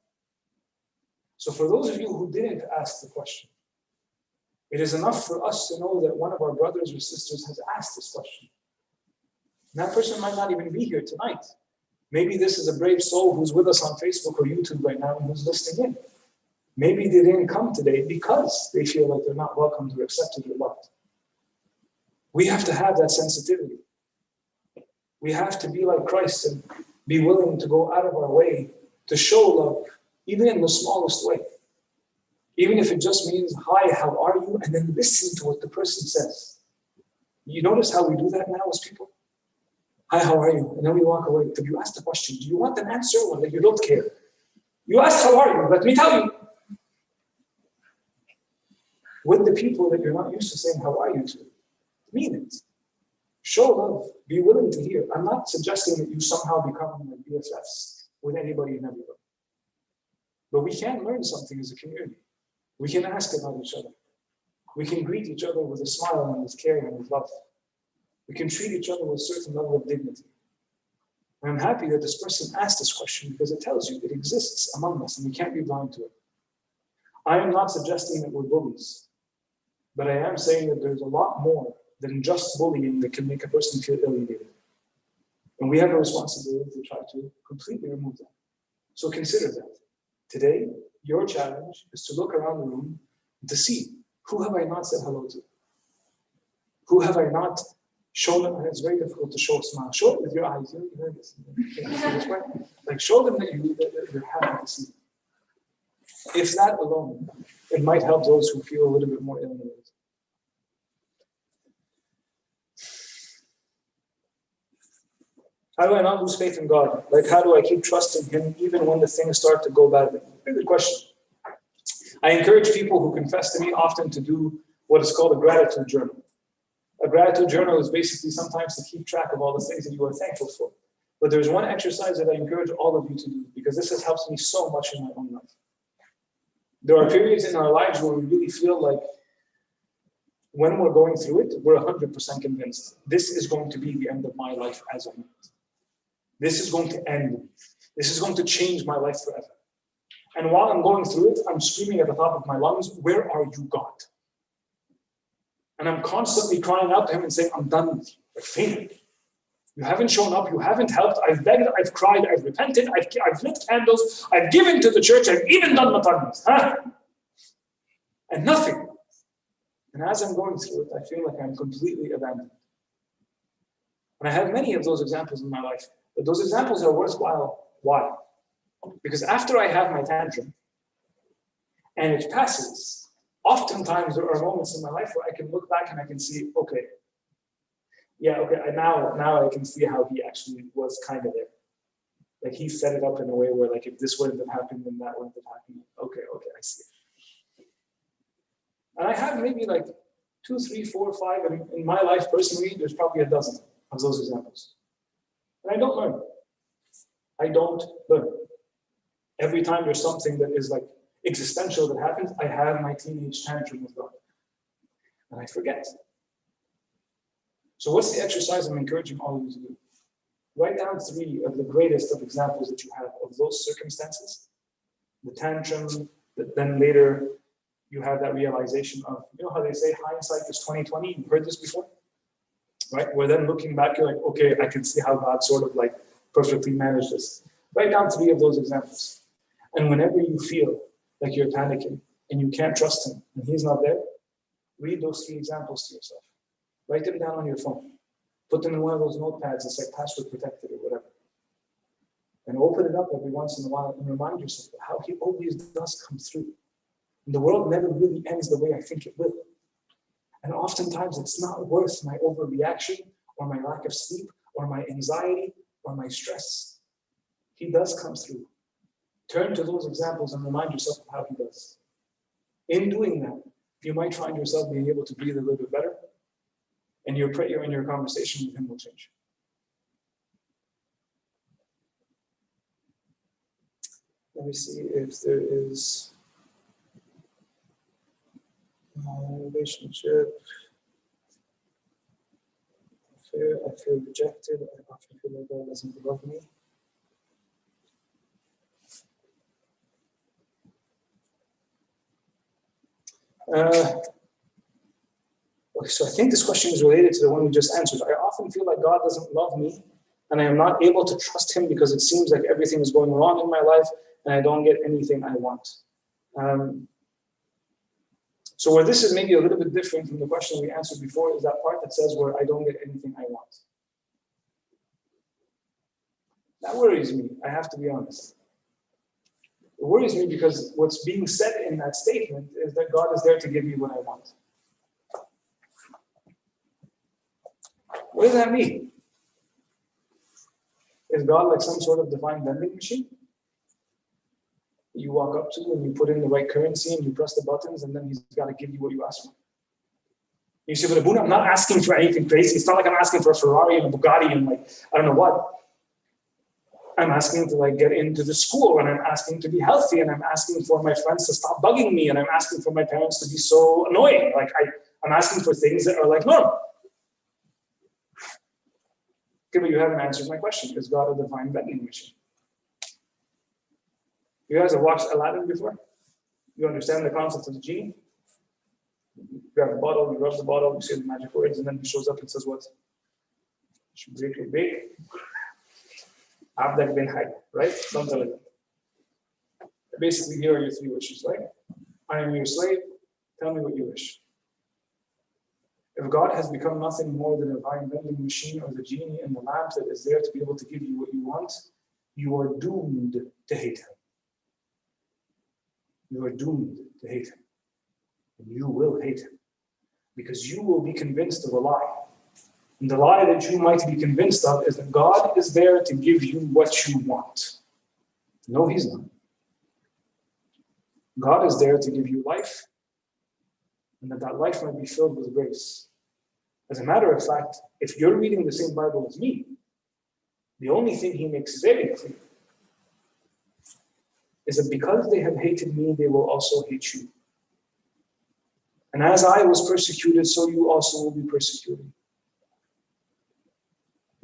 Speaker 1: So for those of you who didn't ask the question, it is enough for us to know that one of our brothers or sisters has asked this question. And that person might not even be here tonight. Maybe this is a brave soul who's with us on Facebook or YouTube right now and who's listening in. Maybe they didn't come today because they feel like they're not welcomed or accepted or loved. We have to have that sensitivity. We have to be like Christ and be willing to go out of our way to show love, even in the smallest way. Even if it just means, "Hi, how are you?" and then listen to what the person says. You notice how we do that now as people? "Hi, how are you?" And then we walk away. But you ask the question, do you want an answer or that you don't care? You ask, "How are you?" Let me tell you. With the people that you're not used to saying, "How are you?" to, mean it. Show love. Be willing to hear. I'm not suggesting that you somehow become like BFFs with anybody and everybody. But we can learn something as a community. We can ask about each other. We can greet each other with a smile and with care and with love. We can treat each other with a certain level of dignity. And I'm happy that this person asked this question because it tells you it exists among us and we can't be blind to it. I am not suggesting that we're bullies, but I am saying that there's a lot more than just bullying that can make a person feel alienated. And we have a responsibility to try to completely remove that. So consider that. Today, your challenge is to look around the room and to see, who have I not said hello to? Who have I not shown them? It's very difficult to show a smile. Show it with your eyes. You know this. Like show them that you're happy to see them. If that alone, it might help those who feel a little bit more alienated. How do I not lose faith in God? Like, how do I keep trusting Him even when the things start to go badly? Very good question. I encourage people who confess to me often to do what is called a gratitude journal. A gratitude journal is basically sometimes to keep track of all the things that you are thankful for. But there's one exercise that I encourage all of you to do because this has helped me so much in my own life. There are periods in our lives where we really feel like when we're going through it, we're 100% convinced this is going to be the end of my life as I know it. This is going to end. This is going to change my life forever. And while I'm going through it, I'm screaming at the top of my lungs, where are you, God? And I'm constantly crying out to him and saying, I'm done with you. I've failed. You haven't shown up. You haven't helped. I've begged. I've cried. I've repented. I've lit candles. I've given to the church. I've even done matangas. Huh? And nothing. And as I'm going through it, I feel like I'm completely abandoned. And I have many of those examples in my life. But those examples are worthwhile. Why? Because after I have my tantrum, and it passes, oftentimes there are moments in my life where I can look back and I can see, okay, yeah, okay, now I can see how he actually was kind of there. Like he set it up in a way where like if this wouldn't have happened, then that wouldn't have happened. Okay, I see it. And I have maybe like 2, 3, 4, 5, and in my life personally, there's probably a dozen of those examples. And I don't learn. I don't learn. Every time there's something that is like existential that happens, I have my teenage tantrum with God. And I forget. So what's the exercise I'm encouraging all of you to do? Write down 3 of the greatest of examples that you have of those circumstances. The tantrum, that then later you have that realization of, you know how they say hindsight is 20/20? You've heard this before? Right? Where then looking back, you're like, okay, I can see how God sort of like perfectly managed this. Write down 3 of those examples. And whenever you feel like you're panicking and you can't trust him and he's not there, read those 3 examples to yourself. Write them down on your phone. Put them in one of those notepads that's like password protected or whatever. And open it up every once in a while and remind yourself how he always does come through. And the world never really ends the way I think it will. And oftentimes it's not worth my overreaction or my lack of sleep or my anxiety or my stress. He does come through. Turn to those examples and remind yourself of how he does. In doing that, you might find yourself being able to breathe a little bit better, and your prayer and your conversation with him will change. Let me see if there is relationship. I feel rejected. I often feel like God doesn't love me. Okay, so I think this question is related to the one we just answered. I often feel like God doesn't love me, and I am not able to trust him because it seems like everything is going wrong in my life, and I don't get anything I want. So where this is maybe a little bit different from the question we answered before is that part that says where I don't get anything I want. That worries me, I have to be honest. It worries me because what's being said in that statement is that God is there to give me what I want. What does that mean? Is God like some sort of divine vending machine? You walk up to and you put in the right currency and you press the buttons and then he's got to give you what you ask for. You say, but Abuna, I'm not asking for anything crazy. It's not like I'm asking for a Ferrari and a Bugatti and like, I don't know what. I'm asking to like get into the school and I'm asking to be healthy and I'm asking for my friends to stop bugging me and I'm asking for my parents to be so annoying. Like I'm asking for things that are like normal. Okay, but you haven't answered my question. Is God a divine vending machine? You guys have watched Aladdin before? You understand the concept of the genie? You grab the bottle, you rub the bottle, you say the magic words, and then he shows up and says what? Abdak bin Hayy, right? Something like that. Basically, here are your 3 wishes, right? I am your slave, tell me what you wish. If God has become nothing more than a divine vending machine or the genie in the lamp that is there to be able to give you what you want, you are doomed to hate him. You are doomed to hate him. And you will hate him. Because you will be convinced of a lie. And the lie that you might be convinced of is that God is there to give you what you want. No, he's not. God is there to give you life, and that life might be filled with grace. As a matter of fact, if you're reading the same Bible as me, the only thing he makes very clear is that because they have hated me, they will also hate you. And as I was persecuted, so you also will be persecuted.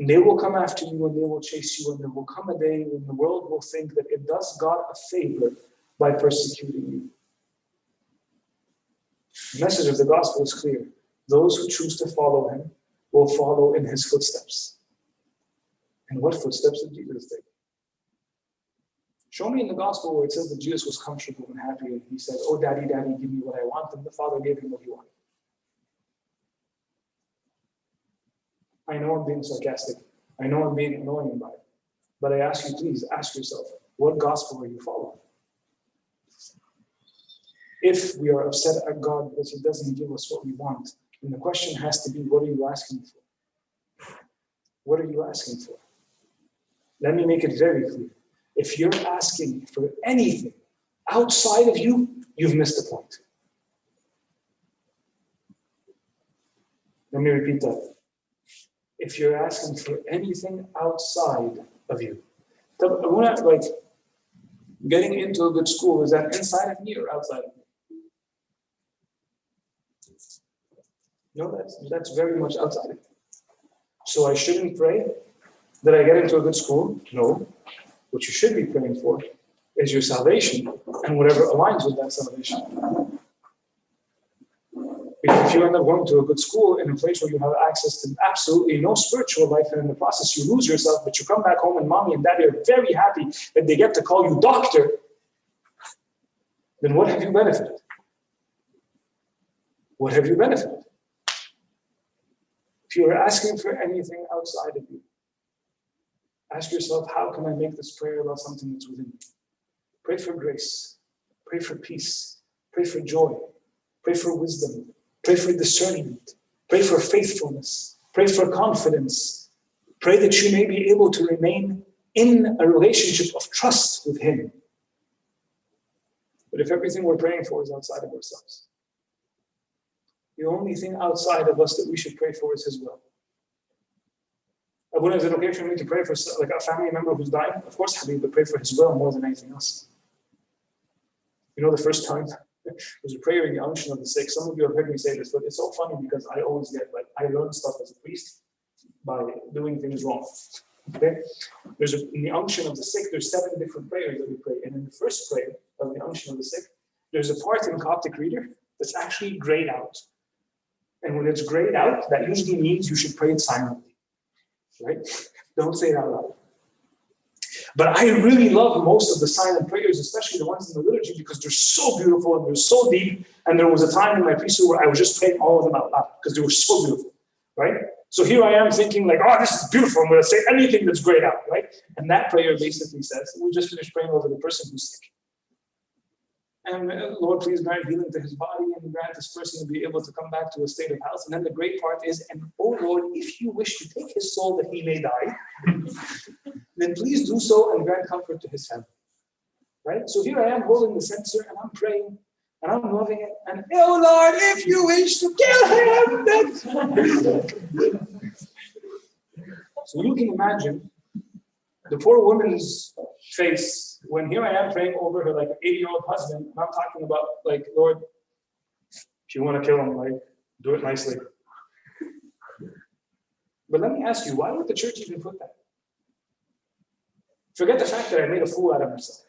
Speaker 1: And they will come after you and they will chase you, and there will come a day when the world will think that it does God a favor by persecuting you. The message of the gospel is clear. Those who choose to follow him will follow in his footsteps. And what footsteps did Jesus take? Show me in the gospel where it says that Jesus was comfortable and happy and he said, "Oh, daddy, daddy, give me what I want." And the Father gave him what he wanted. I know I'm being sarcastic. I know I'm being annoying by it. But I ask you, please ask yourself, what gospel are you following? If we are upset at God because he doesn't give us what we want, then the question has to be, what are you asking for? What are you asking for? Let me make it very clear. If you're asking for anything outside of you, you've missed the point. Let me repeat that. If you're asking for anything outside of you, like getting into a good school, is that inside of me or outside of me? No, that's very much outside of me. So I shouldn't pray that I get into a good school? No. What you should be praying for is your salvation and whatever aligns with that salvation. Because if you end up going to a good school in a place where you have access to absolutely no spiritual life, and in the process you lose yourself, but you come back home and mommy and daddy are very happy that they get to call you doctor, then what have you benefited? What have you benefited? If you are asking for anything outside of you, ask yourself, how can I make this prayer about something that's within me? Pray for grace. Pray for peace. Pray for joy. Pray for wisdom. Pray for discernment. Pray for faithfulness. Pray for confidence. Pray that you may be able to remain in a relationship of trust with him. But if everything we're praying for is outside of ourselves, the only thing outside of us that we should pray for is his will. Is it okay for me to pray for like a family member who's dying? Of course, Habib, but pray for his will more than anything else. You know, the first time there's a prayer in the unction of the sick. Some of you have heard me say this, but it's so funny because I always get I learn stuff as a priest by doing things wrong. Okay? In the unction of the sick, there's 7 different prayers that we pray. And in the first prayer of the unction of the sick, there's a part in Coptic reader that's actually grayed out. And when it's grayed out, that usually means you should pray it silently. Right? Don't say it out loud. But I really love most of the silent prayers, especially the ones in the liturgy, because they're so beautiful and they're so deep. And there was a time in my priesthood where I was just praying all of them out loud because they were so beautiful, right? So here I am thinking like, oh, this is beautiful. I'm going to say anything that's grayed out, right? And that prayer basically says, we just finished praying over the person who's sick. And Lord, please grant healing to his body and grant this person to be able to come back to a state of health. And then the great part is, and oh Lord, if you wish to take his soul that he may die, then please do so and grant comfort to his family. Right? So here I am holding the censer and I'm praying and I'm loving it. And oh Lord, if you wish to kill him, then... So you can imagine the poor woman's face when here I am praying over her like an 80-year-old husband, and I'm talking about like, Lord, if you want to kill him, like, do it nicely. But let me ask you, why would the church even put that? Forget the fact that I made a fool out of myself.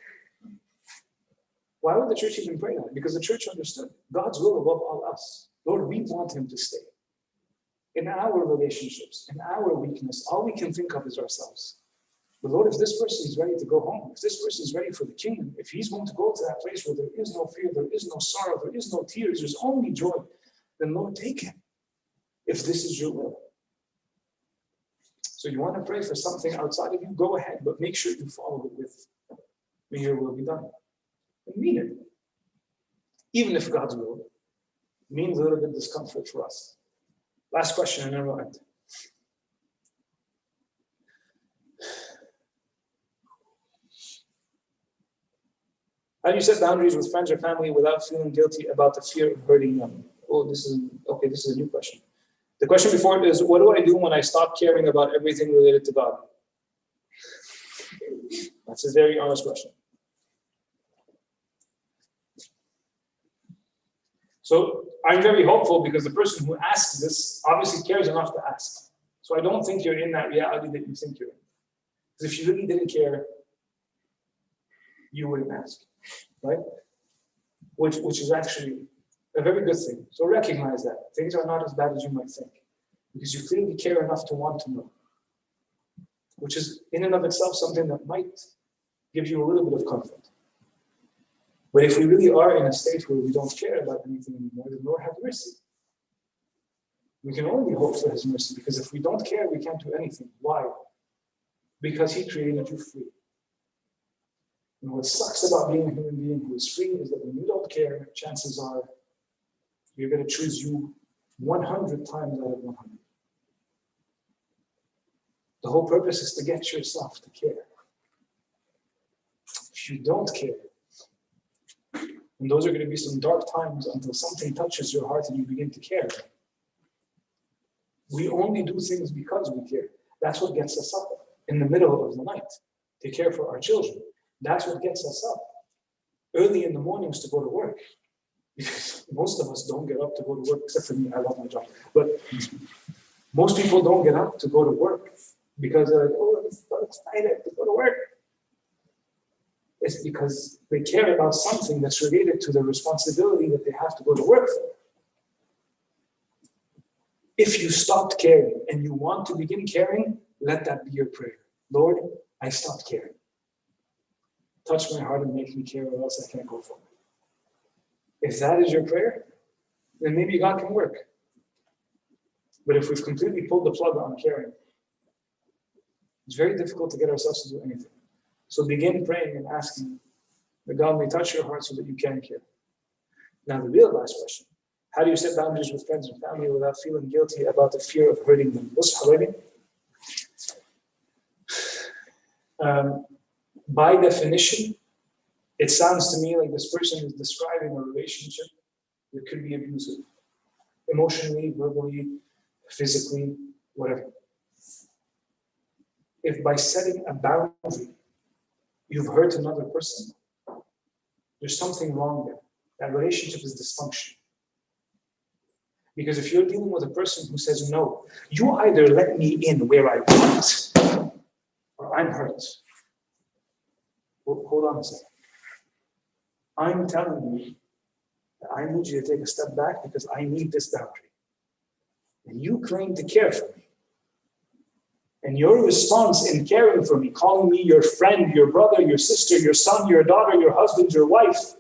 Speaker 1: Why would the church even pray that? Because the church understood God's will above all else. Lord, we want him to stay. In our relationships, in our weakness, all we can think of is ourselves. But Lord, if this person is ready to go home, if this person is ready for the kingdom, if he's going to go to that place where there is no fear, there is no sorrow, there is no tears, there's only joy, then Lord, take him, if this is your will. So you want to pray for something outside of you, go ahead, but make sure you follow it with, may your will be done. And mean it. Even if God's will means a little bit of discomfort for us. Last question, and then we'll end. How do you set boundaries with friends or family without feeling guilty about the fear of hurting them? Oh, this is a new question. The question before it is, what do I do when I stop caring about everything related to God? That's a very honest question. So I'm very hopeful because the person who asks this obviously cares enough to ask. So I don't think you're in that reality that you think you're in. Because if you really didn't care, you wouldn't ask, right? Which is actually a very good thing. So recognize that. Things are not as bad as you might think. Because you clearly care enough to want to know. Which is in and of itself something that might give you a little bit of comfort. But if we really are in a state where we don't care about anything anymore, then Lord have mercy. We can only hope for His mercy, because if we don't care, we can't do anything. Why? Because He created you free. And what sucks about being a human being who is free is that when you don't care, chances are you're going to choose you 100 times out of 100. The whole purpose is to get yourself to care. If you don't care, and those are going to be some dark times until something touches your heart and you begin to care. We only do things because we care. That's what gets us up in the middle of the night to care for our children. That's what gets us up early in the mornings to go to work. Because most of us don't get up to go to work, except for me, I love my job. But most people don't get up to go to work because they're like, oh, I'm so excited to go to work. It's because they care about something that's related to the responsibility that they have to go to work for. If you stopped caring and you want to begin caring, let that be your prayer. Lord, I stopped caring. Touch my heart and make me care, or else I can't go forward. If that is your prayer, then maybe God can work. But if we've completely pulled the plug on caring, it's very difficult to get ourselves to do anything. So begin praying and asking that God may touch your heart so that you can care. Now, the real last question: how do you set boundaries with friends and family without feeling guilty about the fear of hurting them? By definition, it sounds to me like this person is describing a relationship that could be abusive, emotionally, verbally, physically, whatever. If by setting a boundary, you've hurt another person, there's something wrong there. That relationship is dysfunctional. Because if you're dealing with a person who says, no, you either let me in where I want, or I'm hurt. Well, hold on a second. I'm telling you that I need you to take a step back because I need this boundary. And you claim to care for me. And your response in caring for me, calling me your friend, your brother, your sister, your son, your daughter, your husband, your wife,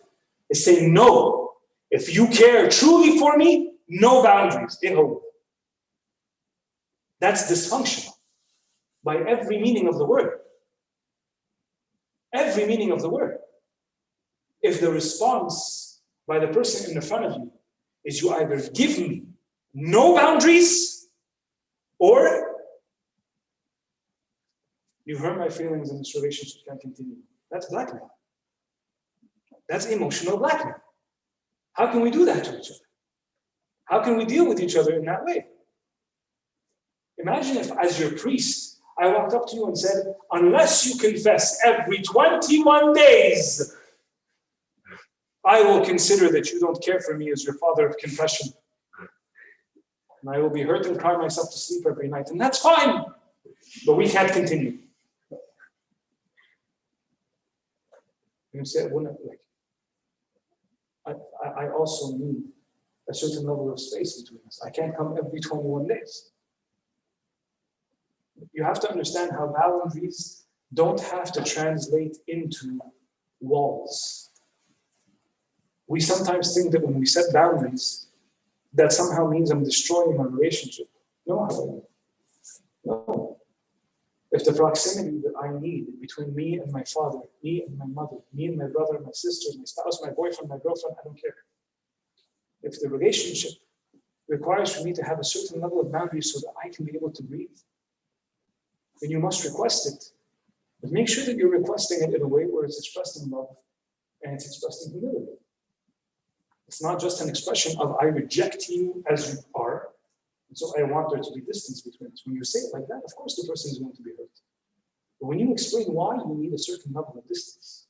Speaker 1: is saying, no, if you care truly for me, no boundaries. That's dysfunctional by every meaning of the word. Every meaning of the word. If the response by the person in the front of you is you either give me no boundaries or you hurt my feelings and this relationship can't continue. That's blackmail. That's emotional blackmail. How can we do that to each other? How can we deal with each other in that way? Imagine if, as your priest, I walked up to you and said, unless you confess every 21 days, I will consider that you don't care for me as your father of confession. And I will be hurt and cry myself to sleep every night. And that's fine, but we can't continue. You say, I also need a certain level of space between us. I can't come every 21 days. You have to understand how boundaries don't have to translate into walls. We sometimes think that when we set boundaries, that somehow means I'm destroying a relationship. No. If the proximity that I need between me and my father, me and my mother, me and my brother, my sister, my spouse, my boyfriend, my girlfriend, I don't care. If the relationship requires for me to have a certain level of boundaries so that I can be able to breathe, then you must request it. But make sure that you're requesting it in a way where it's expressed in love and it's expressed in humility. It's not just an expression of I reject you as you are, and so I want there to be distance between us. When you say it like that, of course the person is going to be hurt. But when you explain why you need a certain level of distance.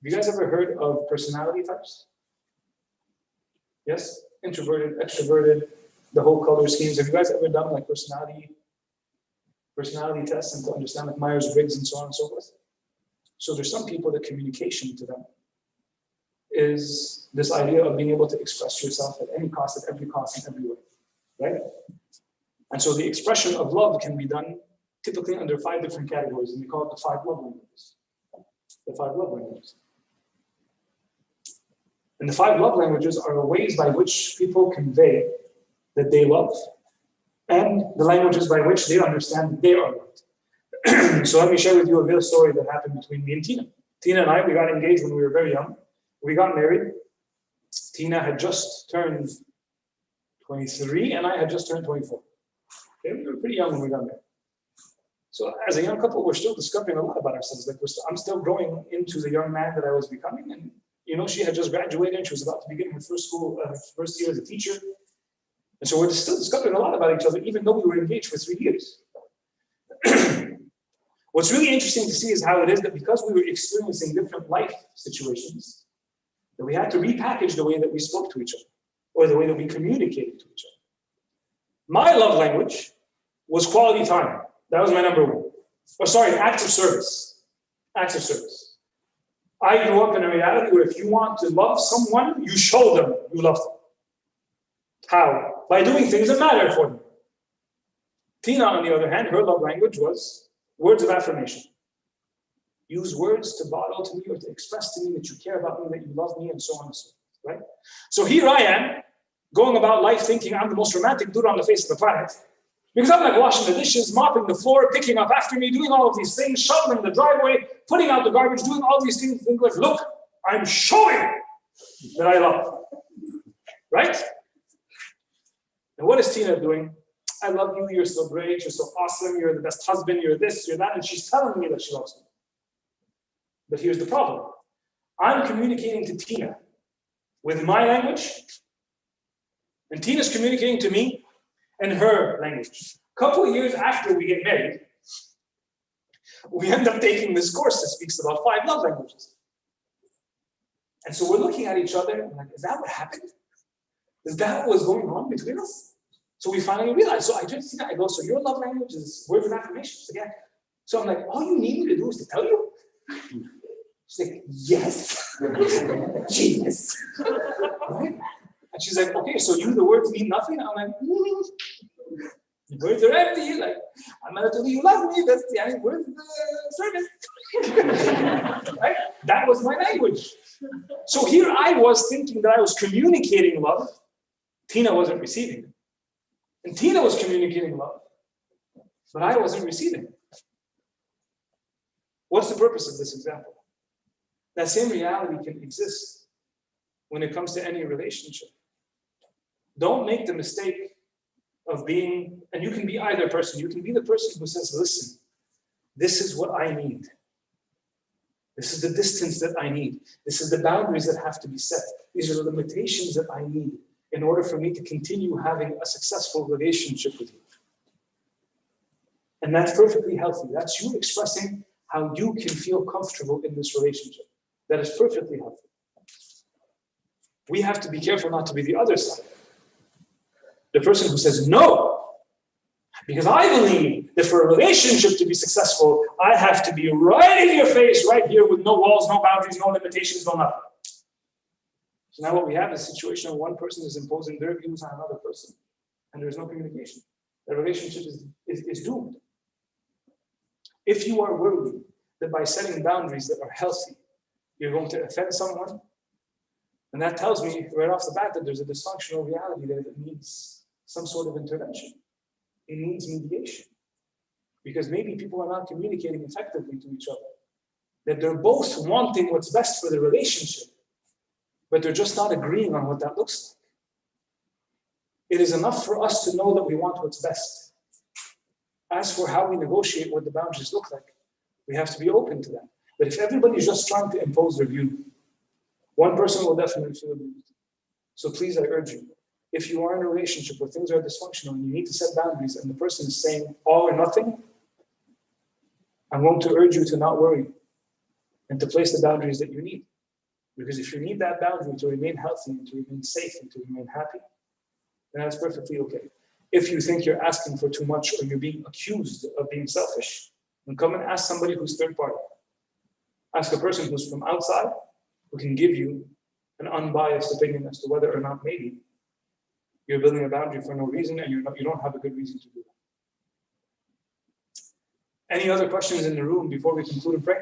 Speaker 1: Have you guys ever heard of personality types? Yes? Introverted, extroverted, the whole color schemes. Have you guys ever done like personality tests and to understand like Myers-Briggs and so on and so forth? So there's some people that communication to them is this idea of being able to express yourself at any cost, at every cost, in every way, right? And so the expression of love can be done typically under 5 different categories, and we call it the 5 love languages. The 5 love languages. And the 5 love languages are ways by which people convey that they love, and the languages by which they understand that they are loved. So let me share with you a real story that happened between me and Tina. Tina and I, we got engaged when we were very young. We got married. Tina had just turned 23 and I had just turned 24. Okay, we were pretty young when we got married. So as a young couple, we're still discovering a lot about ourselves. Like I'm still growing into the young man that I was becoming. And you know, she had just graduated and she was about to begin her first year as a teacher. And so we're still discovering a lot about each other, even though we were engaged for 3 years. What's really interesting to see is how it is that because we were experiencing different life situations, that we had to repackage the way that we spoke to each other, or the way that we communicated to each other. My love language was quality time. That was my number one. Oh, sorry, acts of service. Acts of service. I grew up in a reality where if you want to love someone, you show them you love them. How? By doing things that matter for them. Tina, on the other hand, her love language was words of affirmation. Use words to bottle to me or to express to me that you care about me, that you love me, and so on and so forth, right? So here I am, going about life thinking I'm the most romantic dude on the face of the planet, because I'm like washing the dishes, mopping the floor, picking up after me, doing all of these things, shoveling the driveway, putting out the garbage, doing all these things, think like, look, I'm showing that I love, right? And what is Tina doing? I love you, you're so great, you're so awesome, you're the best husband, you're this, you're that, and she's telling me that she loves me. But here's the problem. I'm communicating to Tina with my language, and Tina's communicating to me in her language. A couple of years after we get married, we end up taking this course that speaks about 5 love languages. And so we're looking at each other and like, is that what happened? Is that what was going on between us? So we finally realized. So I just see that. I go, so your love language is words of affirmation. Again. So I'm like, all you need me to do is to tell you? She's like, yes. Genius. Right? And she's like, okay, so the words mean nothing? I'm like, the words are empty. Like, I'm not telling you love me. That's the words of service. Right? That was my language. So here I was thinking that I was communicating love. Tina wasn't receiving it. And Tina was communicating love, but I wasn't receiving it. What's the purpose of this example? That same reality can exist when it comes to any relationship. Don't make the mistake of being, and you can be either person. You can be the person who says, listen, this is what I need. This is the distance that I need. This is the boundaries that have to be set. These are the limitations that I need in order for me to continue having a successful relationship with you. And that's perfectly healthy. That's you expressing how you can feel comfortable in this relationship. That is perfectly healthy. We have to be careful not to be the other side. The person who says no, because I believe that for a relationship to be successful, I have to be right in your face, right here with no walls, no boundaries, no limitations, no nothing. So now what we have is a situation where one person is imposing their views on another person, and there's no communication. The relationship is doomed. If you are worried that by setting boundaries that are healthy, you're going to offend someone, and that tells me right off the bat that there's a dysfunctional reality there that needs some sort of intervention. It needs mediation. Because maybe people are not communicating effectively to each other. That they're both wanting what's best for the relationship, but they're just not agreeing on what that looks like. It is enough for us to know that we want what's best. As for how we negotiate what the boundaries look like, we have to be open to that. But if everybody's just trying to impose their view, one person will definitely feel abused. So please, I urge you, if you are in a relationship where things are dysfunctional and you need to set boundaries and the person is saying all or nothing, I'm going to urge you to not worry and to place the boundaries that you need. Because if you need that boundary to remain healthy and to remain safe and to remain happy, then that's perfectly okay. If you think you're asking for too much or you're being accused of being selfish, then come and ask somebody who's third party. Ask a person who's from outside who can give you an unbiased opinion as to whether or not maybe you're building a boundary for no reason and you don't have a good reason to do that. Any other questions in the room before we conclude and pray?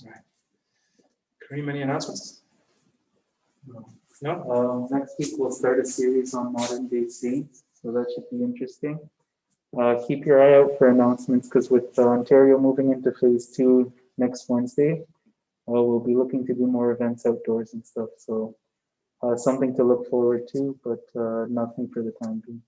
Speaker 1: All right. Kareem, any announcements? No?
Speaker 3: Next week we'll start a series on modern day saints, so that should be interesting. Keep your eye out for announcements, because with Ontario moving into phase 2 next Wednesday, we'll be looking to do more events outdoors and stuff. So something to look forward to, but nothing for the time being.